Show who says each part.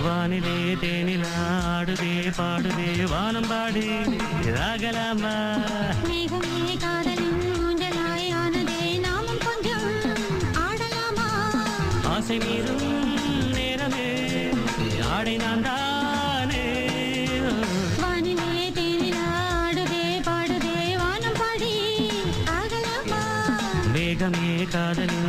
Speaker 1: வானிலே தேனிலா ஆடுதே பாடுதே வானம் பாடி ராகலாமா
Speaker 2: மேகமே காதலின் ஊஞ்சலாய் ஆனதே நாமும் கொஞ்சம் ஆடலாமா
Speaker 1: ஆசை மீறும் நேரமே ஆடை நான் தானே
Speaker 2: வானிலே தேனிலா ஆடுதே பாடுதே வானம் பாடி ஆகலாமா
Speaker 1: மேகமே காதலின்